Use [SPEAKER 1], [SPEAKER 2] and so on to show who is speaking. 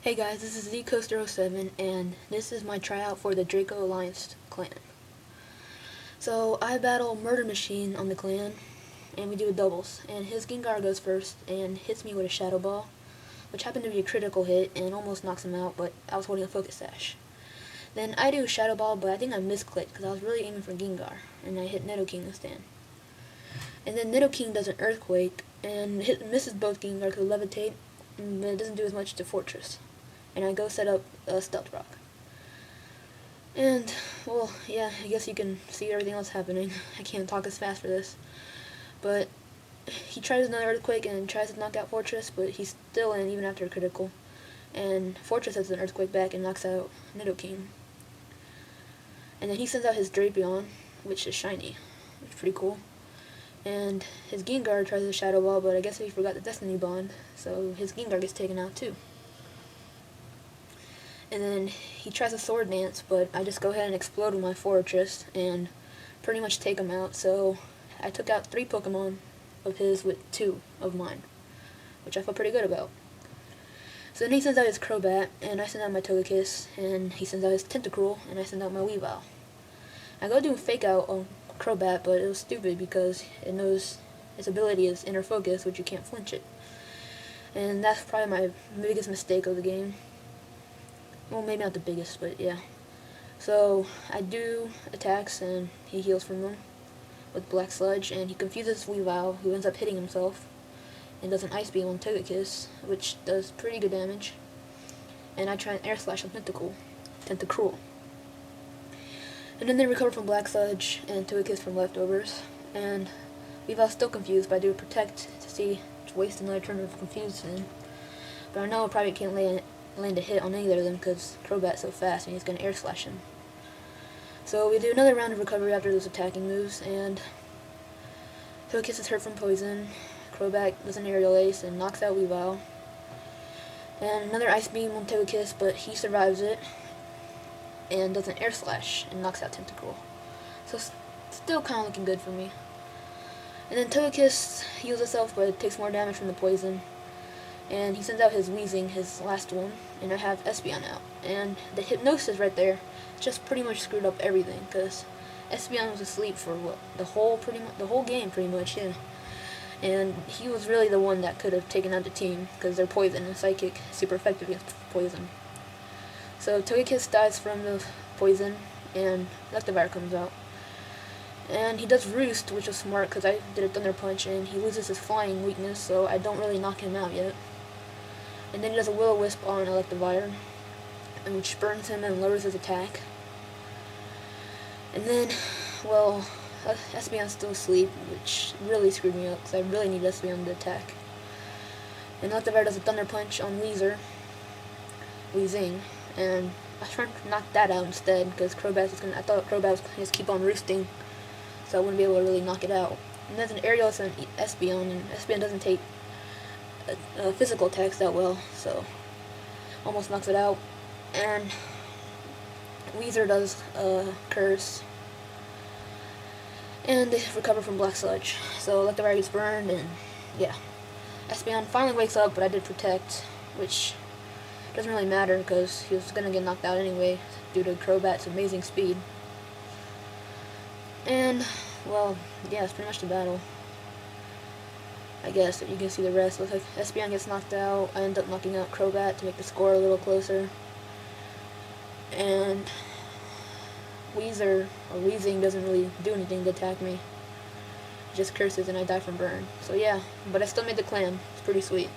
[SPEAKER 1] Hey guys, this is ZCoaster07, and this is my tryout for the DracoAlliance clan. So, I battle Murder Machine on the clan, and we do a doubles. And his Gengar goes first, and hits me with a Shadow Ball, which happened to be a critical hit, and almost knocks him out, but I was holding a Focus Sash. Then I do a Shadow Ball, but I think I misclicked, because I was really aiming for Gengar, and I hit Nidoking instead. And then Nidoking does an Earthquake, and misses both Gengar to Levitate, but it doesn't do as much to Fortress. And I go set up a Stealth Rock. And, well, yeah, I guess you can see everything else happening. I can't talk as fast for this. But he tries another Earthquake and tries to knock out Fortress, but he's still in even after a critical. And Fortress has an Earthquake back and knocks out Nidoking. And then he sends out his Drapion, which is shiny, which is pretty cool. And his Gengar tries a Shadow Ball, but I guess he forgot the Destiny Bond, so his Gengar gets taken out too. And then he tries a Sword Dance, but I just go ahead and explode with my Fortress and pretty much take him out. So I took out 3 Pokemon of his with 2 of mine, which I felt pretty good about. So then he sends out his Crobat, and I send out my Togekiss, and he sends out his Tentacruel, and I send out my Weavile. I go do a Fake Out on Crobat, but it was stupid because it knows its ability is Inner Focus, which you can't flinch it. And that's probably my biggest mistake of the game. Well, maybe not the biggest, but yeah. So I do attacks, and he heals from them with Black Sludge, and he confuses Weavile, who ends up hitting himself, and does an Ice Beam on Togekiss, which does pretty good damage. And I try an Air Slash on Tentacruel. And then they recover from Black Sludge and Togekiss from leftovers, and Weavile's still confused, but I do a Protect to see to waste another turn of confusion. But I know I probably can't land a hit on either of them because Crobat's so fast and he's going to Air Slash him. So we do another round of recovery after those attacking moves, and Togekiss is hurt from poison. Crobat does an Aerial Ace and knocks out Weavile. And another Ice Beam on Togekiss, but he survives it and does an Air Slash and knocks out Tentacruel. So still kind of looking good for me. And then Togekiss heals itself, but it takes more damage from the poison. And he sends out his Weezing, his last one, and I have Espeon out. And the Hypnosis right there just pretty much screwed up everything, because Espeon was asleep for what, the whole game pretty much, yeah. And he was really the one that could have taken out the team, because they're poison, and Psychic is super effective against poison. So Togekiss dies from the poison, and Electivire comes out. And he does Roost, which was smart, because I did a Thunder Punch, and he loses his flying weakness, so I don't really knock him out yet. And then he does a Will-O-Wisp on Electivire, which burns him and lowers his attack. And then, well, Espeon's still asleep, which really screwed me up, because I really need Espeon to attack. And Electivire does a Thunder Punch on Weezing, and I tried to knock that out instead, because I thought Crobat was going to just keep on roosting, so I wouldn't be able to really knock it out. And there's an Aerial on Espeon, and Espeon doesn't take physical attacks that well, so almost knocks it out. And Weezer does Curse, and they recover from Black Sludge. So Electivire gets burned, and yeah. Espeon finally wakes up, but I did Protect, which doesn't really matter because he was going to get knocked out anyway due to Crobat's amazing speed. And, well, yeah, it's pretty much the battle. I guess you can see the rest. Looks like Espeon gets knocked out. I end up knocking out Crobat to make the score a little closer. And Weezing doesn't really do anything to attack me. It just curses and I die from burn. So yeah, but I still made the clan. It's pretty sweet.